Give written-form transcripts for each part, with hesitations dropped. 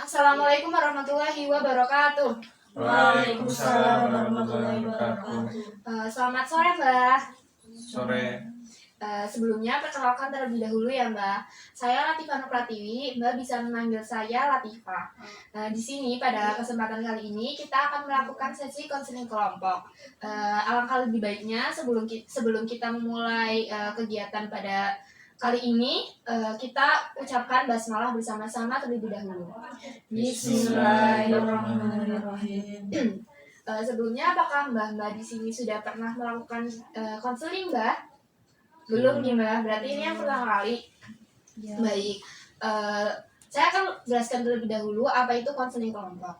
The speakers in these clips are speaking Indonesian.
Assalamualaikum warahmatullahi wabarakatuh. Waalaikumsalam warahmatullahi wabarakatuh. Selamat sore Mbak. Sore. Sebelumnya perkenalkan terlebih dahulu ya Mbak. Saya Latifah Nur Pratiwi. Mbak bisa memanggil saya Latifah. Di sini pada kesempatan kali ini kita akan melakukan sesi konseling kelompok. Alangkah lebih baiknya sebelum kita memulai kegiatan pada kali ini, kita ucapkan basmalah bersama-sama terlebih dahulu. Bismillahirrahmanirrahim. Sebelumnya apakah Mbak di sini sudah pernah melakukan konseling Mbak? Belum nih Mbak, berarti ini yang pertama kali. Ya. Baik, saya akan jelaskan terlebih dahulu apa itu konseling kelompok.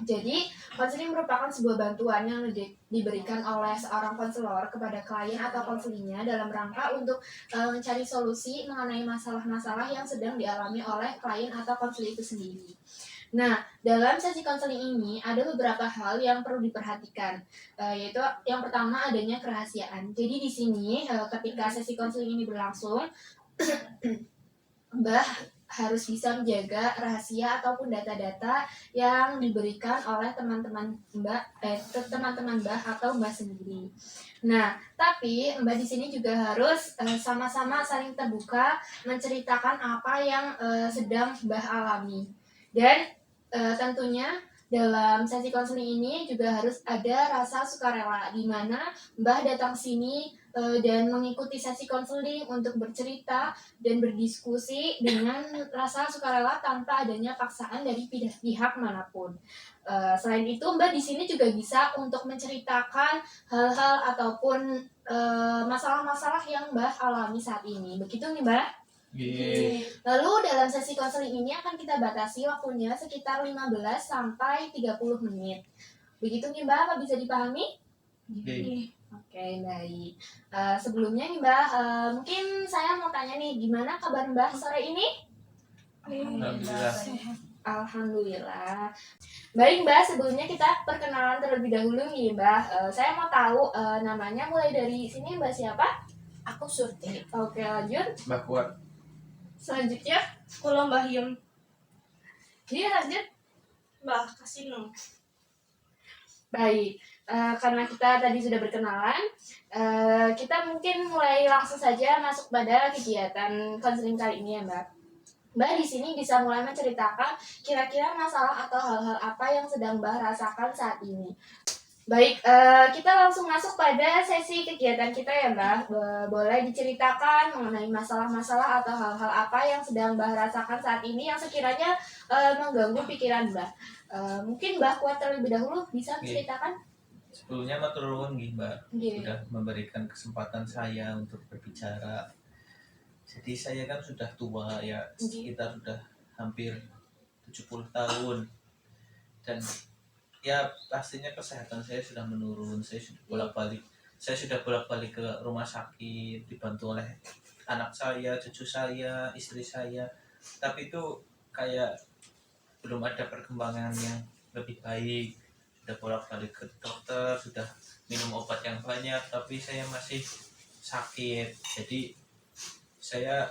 Jadi, konseling merupakan sebuah bantuan yang diberikan oleh seorang konselor kepada klien atau konselingnya dalam rangka untuk mencari solusi mengenai masalah-masalah yang sedang dialami oleh klien atau konseling itu sendiri. Nah, dalam sesi konseling ini ada beberapa hal yang perlu diperhatikan, yaitu yang pertama adanya kerahasiaan. Jadi di sini ketika sesi konseling ini berlangsung, Mbah harus bisa menjaga rahasia ataupun data-data yang diberikan oleh teman-teman Mbah atau Mbah sendiri. Nah, tapi Mbah di sini juga harus sama-sama saling terbuka menceritakan apa yang sedang Mbah alami. Dan tentunya dalam sesi konseling ini juga harus ada rasa sukarela, di mana Mbah datang sini dan mengikuti sesi konseling untuk bercerita dan berdiskusi dengan rasa sukarela tanpa adanya paksaan dari pihak manapun. Selain itu, Mbah di sini juga bisa untuk menceritakan hal-hal ataupun masalah-masalah yang Mbah alami saat ini. Begitu nih, Mbah? Lalu dalam sesi konseling ini akan kita batasi waktunya sekitar 15 sampai 30 menit. Begitu nih Mbak, apa bisa dipahami? Oke, baik. Sebelumnya nih Mbak, mungkin saya mau tanya nih, gimana kabar Mbak sore ini? Alhamdulillah. Alhamdulillah. Baik Mbak, sebelumnya kita perkenalan terlebih dahulu nih Mbak. Saya mau tahu namanya mulai dari sini Mbak siapa? Aku Surti. Oke, lanjut. Mbak Kuat. Selanjutnya, Kulo Mbah Yem. dia lanjut. Mbah Kasino. Baik, karena kita tadi sudah berkenalan, kita mungkin mulai langsung saja masuk pada kegiatan konseling kali ini ya Mbak. Mbak di sini bisa mulai menceritakan kira-kira masalah atau hal-hal apa yang sedang Mbak rasakan saat ini. Baik, kita langsung masuk pada sesi kegiatan kita ya Mbak. Boleh diceritakan mengenai masalah-masalah atau hal-hal apa yang sedang Mbak rasakan saat ini yang sekiranya mengganggu pikiran Mbak. Mungkin Mbak Kuat terlebih dahulu bisa menceritakan? Sebelumnya matur nuwun nggih Mbak, sudah memberikan kesempatan saya untuk berbicara. Jadi saya kan sudah tua ya, sekitar sudah hampir 70 tahun. Dan ya pastinya kesehatan saya sudah menurun. Saya sudah bolak-balik ke rumah sakit, dibantu oleh anak saya, cucu saya, istri saya. Tapi itu kayak belum ada perkembangan yang lebih baik. Sudah bolak-balik ke dokter, sudah minum obat yang banyak, tapi saya masih sakit. Jadi saya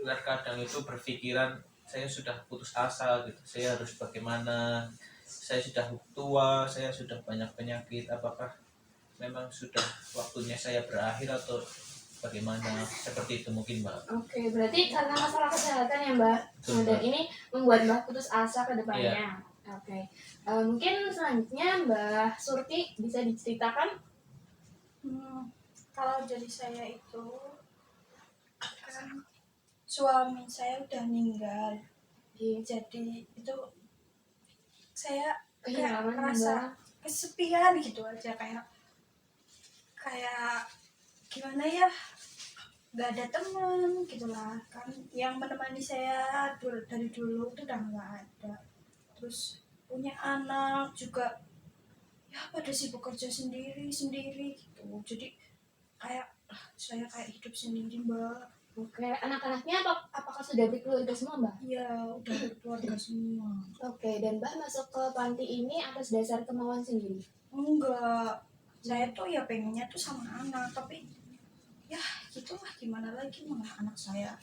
kadang itu berpikiran saya sudah putus asa gitu. Saya harus bagaimana? Saya sudah tua, saya sudah banyak penyakit. Apakah memang sudah waktunya saya berakhir atau bagaimana? Seperti itu mungkin Mbak. Oke, berarti karena masalah kesehatan ya Mbak. Dan ini membuat Mbak putus asa ke depannya. Iya. Oke. Mungkin selanjutnya Mbak Surti bisa diceritakan? Kalau jadi saya itu kan suami saya udah meninggal. Jadi itu saya kayak merasa kesepian gitu aja, kayak gimana ya, nggak ada teman gitulah kan, yang menemani saya dari dulu itu udah nggak ada. Terus punya anak juga ya pada sibuk kerja sendiri gitu, jadi kayak saya kayak hidup sendiri mbak. Oke, anak-anaknya apakah sudah berkeluarga semua, Mbak? Iya, udah berkeluarga semua. Oke, dan Mbak masuk ke panti ini atas dasar kemauan sendiri? Enggak, saya tuh ya pengennya tuh sama anak, tapi ya gitulah, gimana lagi, malah anak saya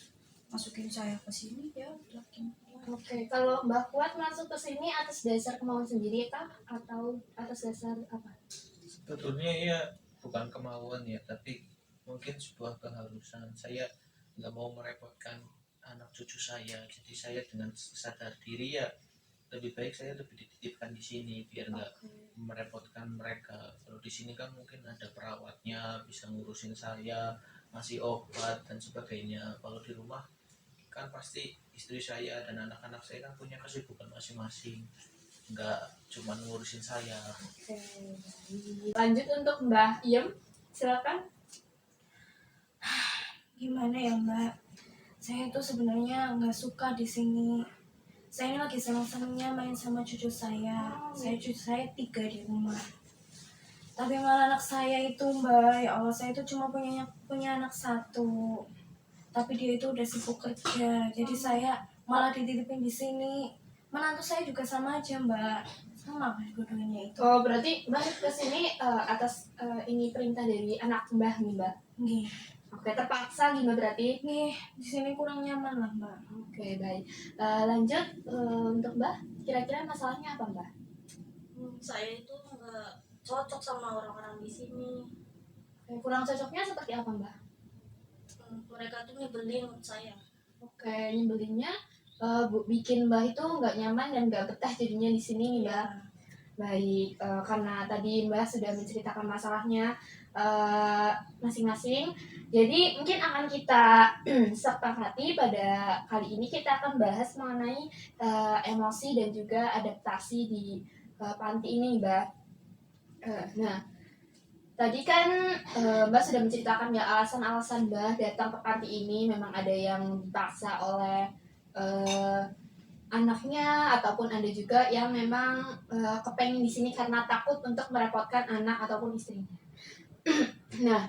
masukin saya ke sini, ya udah gimana. Oke, kalau Mbak Kuat masuk ke sini atas dasar kemauan sendiri kah? Atau atas dasar apa? Sebetulnya ya bukan kemauan ya, tapi mungkin sebuah keharusan. Saya nggak mau merepotkan anak cucu saya, jadi saya dengan sadar diri ya lebih baik saya lebih dititipkan di sini biar nggak merepotkan mereka. Kalau di sini kan mungkin ada perawatnya bisa ngurusin saya, ngasih obat dan sebagainya. Kalau di rumah kan pasti istri saya dan anak-anak saya kan punya kesibukan masing-masing, nggak cuma ngurusin saya. Oke, lanjut untuk Mbak Iem, silakan. Gimana ya mbak, saya tuh sebenarnya nggak suka di sini. Saya ini lagi senang-senangnya main sama cucu saya. Cucu saya 3 di rumah. Tapi malah anak saya itu mbak, ya Allah, saya itu cuma punya anak 1. Tapi dia itu udah sibuk kerja, jadi saya malah dititipin di sini. Menantu saya juga sama aja mbak, sama dua-duanya itu. Oh, berarti Mbak kesini atas ini perintah dari anak Mbah nih, Mbak? Nggih. Oke, terpaksa gimana berarti? Nih, di sini kurang nyaman lah mbak. Oke, baik. Lanjut untuk Mbak, kira-kira masalahnya apa, Mbak? Saya itu nggak cocok sama orang-orang di sini. Kurang cocoknya seperti apa, Mbak? Mereka tuh nyebelin saya. Oke, nyebelinnya bikin Mbak itu nggak nyaman dan nggak betah jadinya di sini nih, Mbak. Baik, karena tadi Mbak sudah menceritakan masalahnya masing-masing, jadi mungkin akan kita sepakati pada kali ini kita akan bahas mengenai emosi dan juga adaptasi di panti ini, Mbak. Nah, tadi kan Mbak sudah menceritakan ya alasan-alasan Mbak datang ke panti ini, memang ada yang dipaksa oleh anaknya ataupun ada juga yang memang kepengen di sini karena takut untuk merepotkan anak ataupun istrinya. Nah,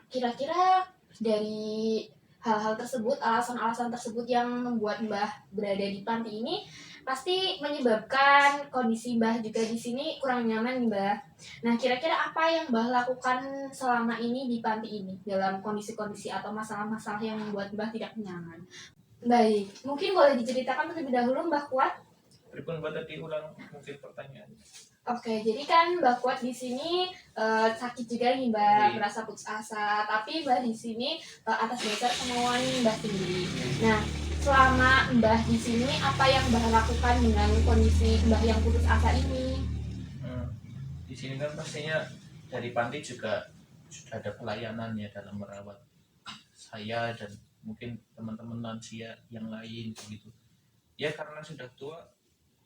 kira-kira dari hal-hal tersebut, alasan-alasan tersebut yang membuat Mbah berada di panti ini pasti menyebabkan kondisi Mbah juga di sini kurang nyaman, Mbah. Nah, kira-kira apa yang Mbah lakukan selama ini di panti ini dalam kondisi-kondisi atau masalah-masalah yang membuat Mbah tidak nyaman? Baik, mungkin boleh diceritakan terlebih dahulu Mbah Kuat. Pripun Mbak tadi ulang mungkin pertanyaan. Oke, jadi kan Mbak Kuat di sini sakit juga nih Mbak, merasa putus asa. Tapi Mbak di sini atas dasar kemauan Mbak sendiri. Nah, selama Mbak di sini apa yang Mbak lakukan dengan kondisi Mbak yang putus asa ini? Di sini kan pastinya dari panti juga sudah ada pelayanan ya dalam merawat saya dan mungkin teman-teman lansia yang lain begitu. Ya karena sudah tua,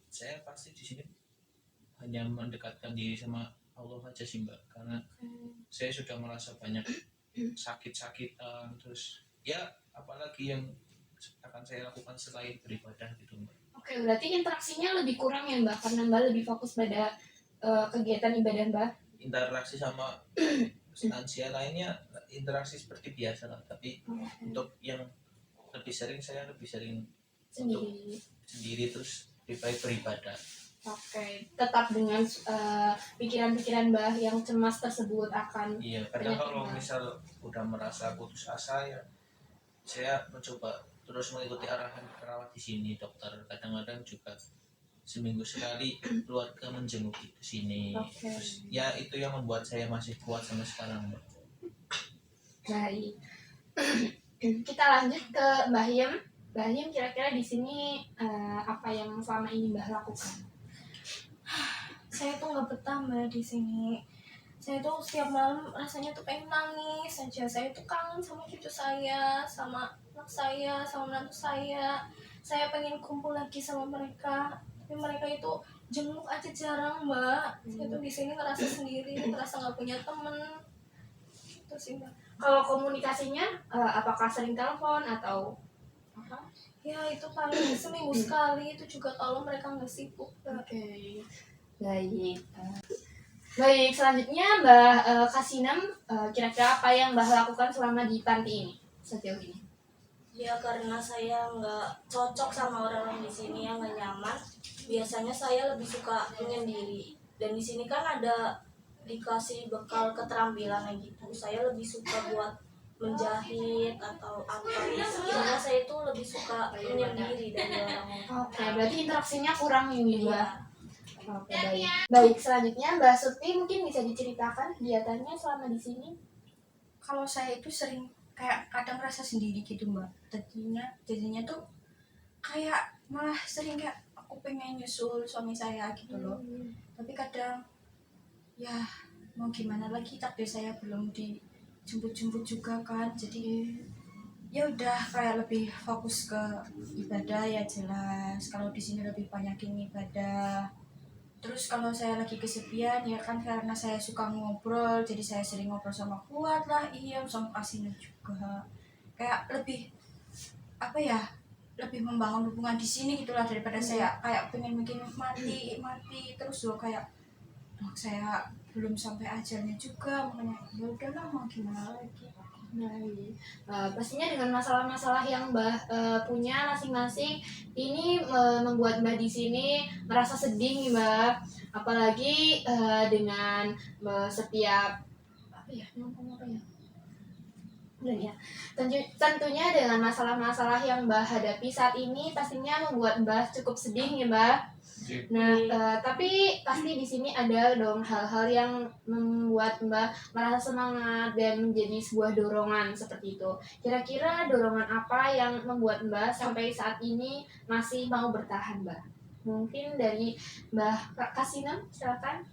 saya pasti di sini hanya mendekatkan diri sama Allah aja sih Mbak, karena saya sudah merasa banyak sakit-sakitan, terus ya apalagi yang akan saya lakukan selain beribadah gitu Mbak. Oke, berarti interaksinya lebih kurang ya Mbak, karena Mbak lebih fokus pada kegiatan ibadah Mbak. Interaksi sama lansia lainnya interaksi seperti biasa lah, tapi untuk yang lebih sering saya lebih sering sendiri terus lebih baik beribadah. Oke, tetap dengan pikiran-pikiran Mbah yang cemas tersebut akan. Iya, kadang kalau misal udah merasa putus asa ya, saya mencoba terus mengikuti arahan perawat di sini dokter. Kadang-kadang juga seminggu sekali keluarga menjenguk ke sini. Terus, ya itu yang membuat saya masih kuat sampai sekarang. Baik, kita lanjut ke Mbah Yem. Mbah Yem kira-kira di sini apa yang selama ini Mbah lakukan? Saya tuh nggak betah mbak di sini. Saya tuh setiap malam rasanya tuh pengen nangis saja. Saya tuh kangen sama cucu saya, sama anak saya, sama menantu saya. Saya pengen kumpul lagi sama mereka, tapi mereka itu jenguk aja jarang mbak. Saya tuh di sini ngerasa sendiri, ngerasa nggak punya temen. Itu sih mbak. Kalau komunikasinya apakah sering telepon atau apa? Ya itu paling seminggu sekali, itu juga kalau mereka nggak sibuk. Oke, baik. Baik, selanjutnya Mbak Kasinem, kira-kira apa yang Mbak lakukan selama di panti ini sejauh ini? Ya karena saya nggak cocok sama orang-orang di sini yang nggak nyaman. Biasanya saya lebih suka menyendiri. Dan di sini kan ada dikasih bekal keterampilan gitu. Saya lebih suka buat menjahit atau apa. Intinya saya itu lebih suka menyendiri dari orang-orang. Oke, berarti interaksinya kurang ini Mbak. Iya. Oke, baik. Baik, selanjutnya Mbak Suti mungkin bisa diceritakan kegiatannya selama di sini. Kalau saya itu sering kayak kadang rasa sendiri gitu mbak, jadinya tuh kayak malah sering kayak aku pengen nyusul suami saya gitu loh. Tapi kadang ya mau gimana lagi, takdir saya belum dijemput-jemput juga kan, jadi ya udah kayak lebih fokus ke ibadah ya jelas. Kalau di sini lebih banyakin ibadah. Terus kalau saya lagi kesepian ya kan karena saya suka ngobrol, jadi saya sering ngobrol sama Kuat lah, iya sama Kasina juga. Kayak lebih apa ya, lebih membangun hubungan di sini gitulah daripada saya kayak pengen bikin mati terus loh, kayak saya belum sampai ajalnya juga, makanya ya udahlah mau gimana lagi. Baik. Pastinya dengan masalah-masalah yang Mbak punya masing-masing, ini membuat Mbak di sini merasa sedih nih Mbak. Apalagi dengan setiap apa ya, ngomong apa ya? Udah ya. Tentunya dengan masalah-masalah yang Mbak hadapi saat ini pastinya membuat Mbak cukup sedih ya Mbak. Nah, tapi pasti di sini ada dong hal-hal yang membuat Mbak merasa semangat dan menjadi sebuah dorongan seperti itu. Kira-kira dorongan apa yang membuat Mbak sampai saat ini masih mau bertahan, Mbak? Mungkin dari Mbak Kasinem, silakan.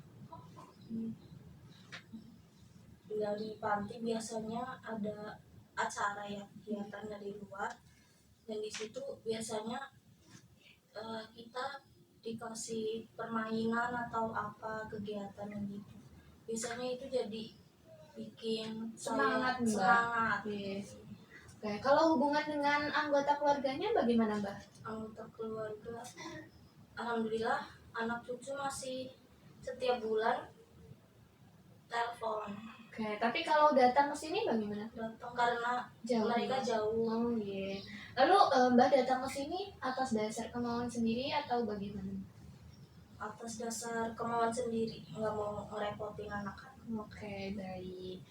Dari panti biasanya ada acara ya, kegiatan dari luar, dan di situ biasanya kita dikasih permainan atau apa kegiatan yang gitu. Biasanya itu jadi bikin Semangat, saya Mbak. semangat. Yes. Oke, kalau hubungan dengan anggota keluarganya bagaimana, Mbak? Anggota keluarga, alhamdulillah anak cucu masih setiap bulan telepon Oke, tapi kalau datang ke sini bagaimana? datang karena Jauh. mereka jauh. Oh iya. Lalu Mbak datang ke sini atas dasar kemauan sendiri atau bagaimana? Atas dasar kemauan sendiri, nggak mau ngerepotin anak-anak. Oke, baik.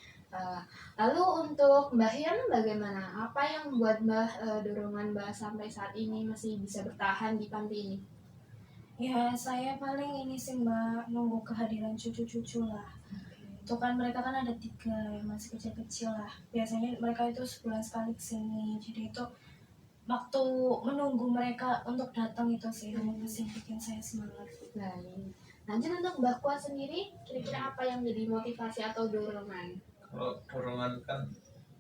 Lalu untuk Mbak Hian bagaimana? Apa yang membuat dorongan Mbak sampai saat ini masih bisa bertahan di panti ini? Ya saya paling ini sih mbak, nunggu kehadiran cucu-cucu lah. Itu kan mereka kan ada 3 yang masih kecil-kecil lah, biasanya mereka itu sebulan sekali kesini, jadi itu waktu menunggu mereka untuk datang itu sih yang masih bikin saya semangat. Baik. Lanjut untuk Mbak Kuat sendiri, kira-kira apa yang jadi motivasi atau dorongan? Kalau dorongan kan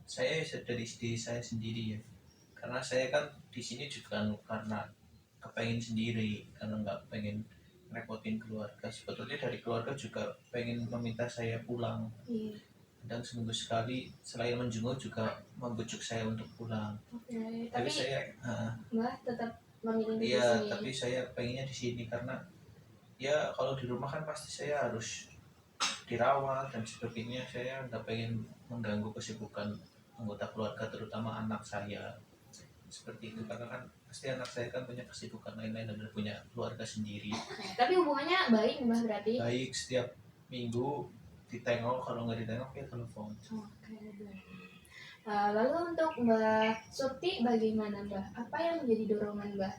saya dari diri saya sendiri ya, karena saya kan di sini juga karena kepengen sendiri, karena nggak pengen repotin keluarga. Sebetulnya dari keluarga juga pengen meminta saya pulang, Iya. dan seminggu sekali selain menjenguk juga membujuk saya untuk pulang. Oke, Tapi tapi saya Mbak tetap memilih di iya, sini. tapi saya pengennya di sini karena ya kalau di rumah kan pasti saya harus dirawat dan sebagainya. Saya nggak pengen mengganggu kesibukan anggota keluarga, terutama anak saya seperti itu, karena kan pasti anak saya kan punya kesibukan lain-lain dan punya keluarga sendiri. Tapi hubungannya baik Mbak berarti? Baik, setiap minggu ditengok, kalau nggak ditengok ya telepon. Oke, baik. Lalu untuk Mbak Surti bagaimana Mbak? Apa yang menjadi dorongan Mbak?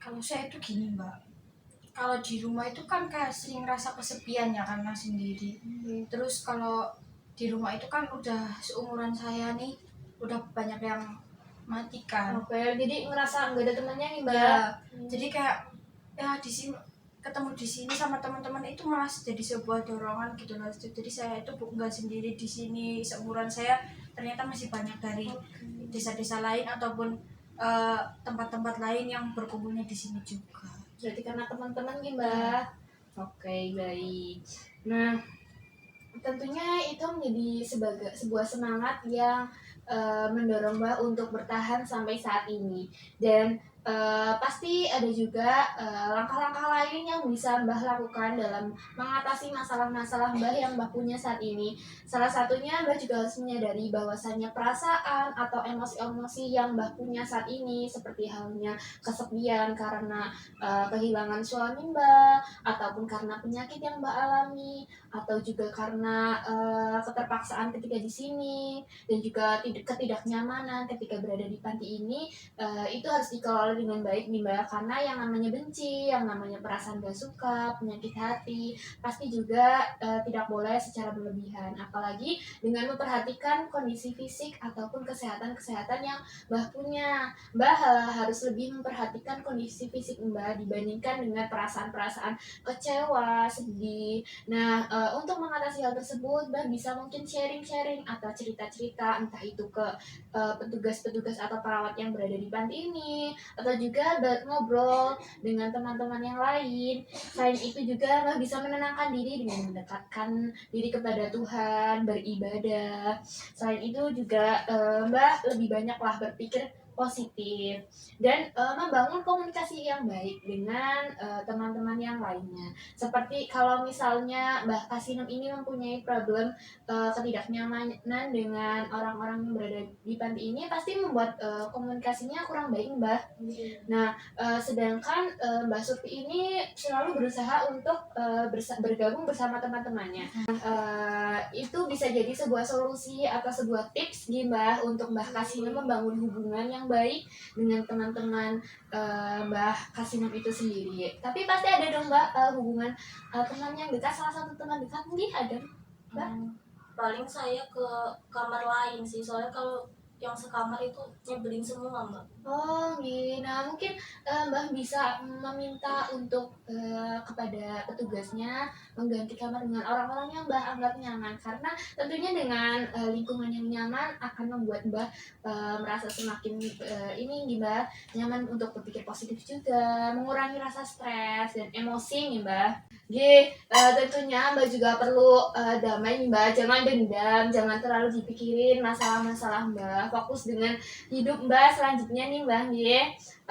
Kalau saya itu gini mbak, kalau di rumah itu kan kayak sering rasa kesepian ya karena sendiri. Terus kalau di rumah itu kan udah seumuran saya nih, udah banyak yang mati kan. Oke, jadi ngerasa nggak ada temannya nih Mbak? Ya, jadi kayak ya di sini ketemu di sini sama teman-teman itu malah jadi sebuah dorongan gitu loh. Jadi saya itu nggak sendiri di sini, seumuran saya ternyata masih banyak dari desa-desa lain ataupun tempat-tempat lain yang berkumpulnya di sini juga. Berarti karena teman-teman nih Mbak. Oke, baik. Nah, tentunya itu menjadi sebuah semangat yang mendorong Mbah untuk bertahan sampai saat ini. Dan pasti ada juga langkah-langkah lain yang bisa Mbah lakukan dalam mengatasi masalah-masalah Mbah yang Mbah punya saat ini. Salah satunya Mbah juga harus menyadari bahwasannya perasaan atau emosi-emosi yang Mbah punya saat ini, seperti halnya kesepian karena kehilangan suami Mbah, ataupun karena penyakit yang Mbak alami, atau juga karena keterpaksaan ketika di sini, dan juga ketidaknyamanan ketika berada di panti ini, itu harus dikelola dengan baik nih Mbak, karena yang namanya benci, yang namanya perasaan gak suka, penyakit hati, pasti juga tidak boleh secara berlebihan, apalagi dengan memperhatikan kondisi fisik ataupun kesehatan yang Mbah punya. Mbah harus lebih memperhatikan kondisi fisik Mbah dibandingkan dengan perasaan-perasaan kecewa, sedih. Nah, untuk mengatasi hal tersebut, Mbah bisa mungkin sharing-sharing atau cerita-cerita, entah itu ke petugas-petugas atau perawat yang berada di panti ini, atau juga ngobrol dengan teman-teman yang lain. Selain itu juga Mbah bisa menenangkan diri dengan mendekatkan diri kepada Tuhan, beribadah. Selain itu juga Mbah lebih banyaklah berpikir positif dan membangun komunikasi yang baik dengan teman-teman yang lainnya. Seperti kalau misalnya Mbah Kasinem ini mempunyai problem ketidaknyamanan dengan orang-orang yang berada di panti ini, pasti membuat komunikasinya kurang baik Mbah. Nah, sedangkan Mbak Surti ini selalu berusaha untuk bergabung bersama teman-temannya. Itu bisa jadi sebuah solusi atau sebuah tips nih Mbah untuk Mbah Kasinem membangun hubungan yang baik dengan teman-teman Mbah Kasinem itu sendiri. Tapi pasti ada dong Mbak hubungan teman yang dekat, salah satu teman dekat mungkin ada Mbak. Paling saya ke kamar lain sih, soalnya kalau yang sekamar itu nyebelin semua Mbak. Oh, gitu. Nah, mungkin Mbah bisa meminta untuk kepada petugasnya mengganti kamar dengan orang-orang yang Mbah anggap nyaman, karena tentunya dengan lingkungan yang nyaman akan membuat Mbah merasa semakin ini nih Mbah, nyaman untuk berpikir positif juga, mengurangi rasa stres dan emosi nih Mbah. Tentunya Mbak juga perlu damai nih Mbak, jangan dendam, jangan terlalu dipikirin masalah-masalah Mbak, fokus dengan hidup Mbak selanjutnya nih Mbak.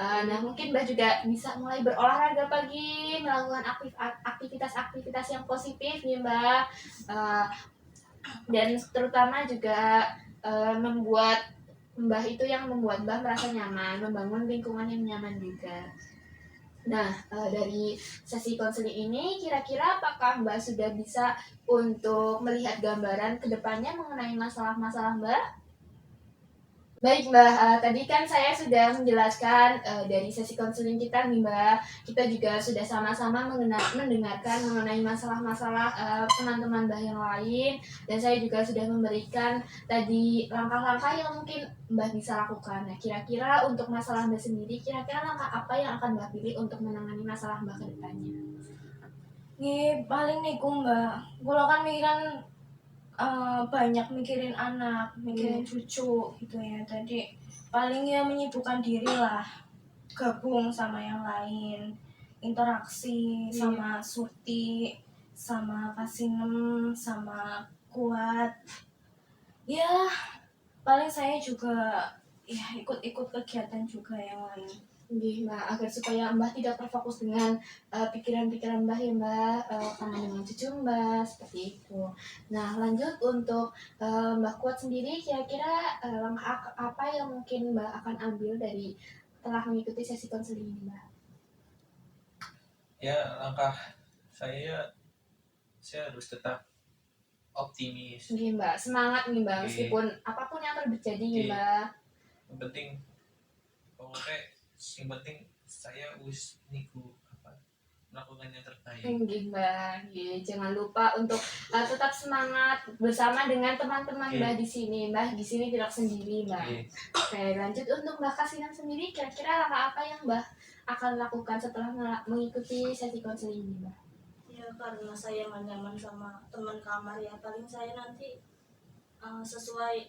Nah mungkin Mbak juga bisa mulai berolahraga pagi, melakukan aktivitas-aktivitas yang positif nih Mbak. Dan terutama juga membuat Mbah itu yang membuat Mbah merasa nyaman, membangun lingkungan yang nyaman juga. Nah, dari sesi konseling ini, kira-kira apakah Mbak sudah bisa untuk melihat gambaran ke depannya mengenai masalah-masalah Mbak? Baik Mbak, tadi kan saya sudah menjelaskan dari sesi konseling kita nih Mbak. Kita juga sudah sama-sama mendengarkan mengenai masalah-masalah teman-teman Mbak yang lain. Dan saya juga sudah memberikan tadi langkah-langkah yang mungkin Mbak bisa lakukan. Nah, kira-kira untuk masalah Mbak sendiri, kira-kira langkah apa yang akan Mbak pilih untuk menangani masalah Mbak ke depannya? Nih paling nih Mbak, kalau kan mikiran banyak mikirin anak, mikirin cucu gitu ya. Tadi paling ya menyibukkan diri lah, gabung sama yang lain, interaksi sama Surti, sama Kasinem, sama Kuat. Ya paling saya juga ya ikut-ikut kegiatan juga yang lain. Mbak, agar supaya Mbak tidak terfokus dengan pikiran-pikiran Mbak ya Mbak, karena dengan cucu Mbak, seperti itu. Nah, lanjut untuk Mbak Kuat sendiri, kira-kira langkah apa yang mungkin Mbak akan ambil dari telah mengikuti sesi konseling ini Mbak? Ya, langkah saya harus tetap optimis. Mbak, semangat nih Mbak, meskipun apapun yang terjadi nih Mbak. Yang penting, pokoknya yang penting saya melakukan yang terbaik. Mbak, jangan lupa untuk tetap semangat bersama dengan teman-teman Mbak di sini. Mbak di sini tidak sendiri Mbak. Oke, lanjut untuk Mbak Kasinem sendiri, kira-kira langkah apa yang Mbak akan lakukan setelah mengikuti sesi konseling ini Mbak? Ya karena saya nggak nyaman sama teman kamar ya, paling saya nanti sesuai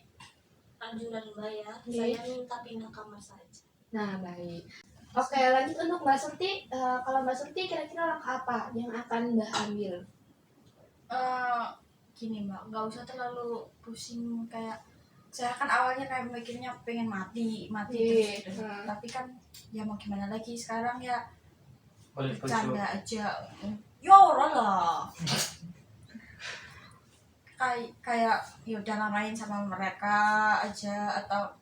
anjuran Mbak ya, saya minta pindah kamar saja. Nah, baik. Oke, lanjut untuk Mbak Surti. Kalau Mbak Surti, kira-kira langkah apa yang akan Mbak ambil? gini Mbak, nggak usah terlalu pusing. Kayak saya kan awalnya kayak mikirnya pengen mati Iya. terus gitu. Tapi kan ya mau gimana lagi, sekarang ya Balik bercanda aja. Ya orang lah. Kayak ya udah main sama mereka aja, atau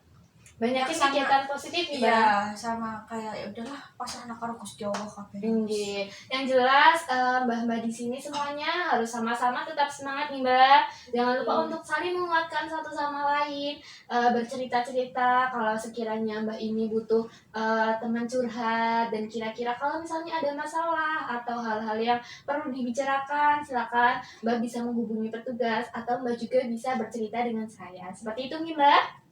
Banyakin sama- kegiatan positif nih, Mbak. iya sama kayak ya udahlah pasrah karo Gusti Allah kabeh. Nggih. Yang jelas mbah-mbah di sini semuanya harus sama-sama tetap semangat nih Mbak. Jangan lupa untuk saling menguatkan satu sama lain, bercerita-cerita kalau sekiranya Mbah ini butuh teman curhat, dan kira-kira kalau misalnya ada masalah atau hal-hal yang perlu dibicarakan, silakan Mbah bisa menghubungi petugas atau Mbah juga bisa bercerita dengan saya. Seperti itu nih Mbak.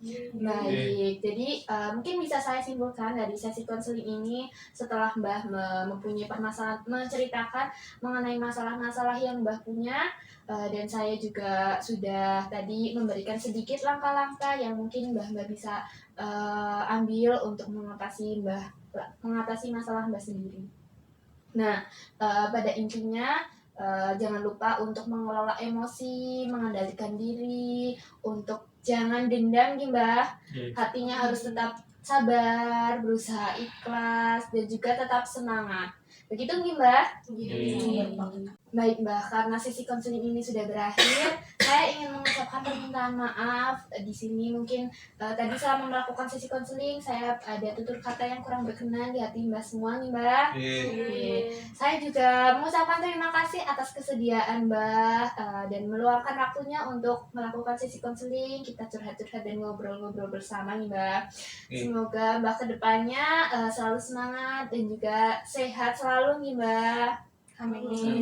Baik, jadi mungkin bisa saya simpulkan dari sesi konseling ini, setelah Mbah mempunyai permasalahan, menceritakan mengenai masalah-masalah yang Mbah punya, dan saya juga sudah tadi memberikan sedikit langkah-langkah yang mungkin Mbah bisa ambil untuk mengatasi masalah Mbah sendiri. Nah, pada intinya jangan lupa untuk mengelola emosi, mengendalikan diri, untuk jangan dendam nih Mbah. Hatinya harus tetap sabar, berusaha ikhlas, dan juga tetap semangat. Begitu nih Mbah? Baik Mbah, karena sesi konseling ini sudah berakhir, saya ingin mengucapkan permintaan maaf. Di sini mungkin tadi selama melakukan sesi konseling, saya ada tutur kata yang kurang berkenan di hati Mbah semua nih Mbah. Saya juga mengucapkan terima kasih atas kesediaan Mbah dan meluangkan waktunya untuk melakukan sesi konseling. Kita curhat-curhat dan ngobrol-ngobrol bersama nih Mbah. Semoga Mbah kedepannya selalu semangat dan juga sehat selalu nih Mbah. Amin.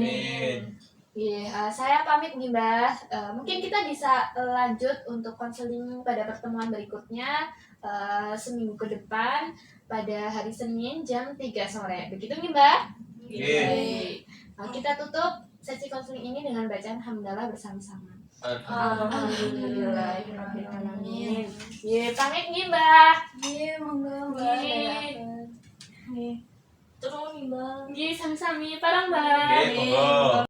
Saya pamit nih Mbah. Mungkin kita bisa lanjut untuk konseling pada pertemuan berikutnya seminggu ke depan pada hari Senin jam 3 sore. Begitu nih Mbah? Baik. Kita tutup sesi konseling ini dengan bacaan hamdalah bersama-sama. Alhamdulillahirrahmanirrahim. Pamit nih Mbah. Iya, monggo Nggih. Mbak. Terus nih Mbak. Nggih, sami-sami. Parang Mbah. Nggih, monggo.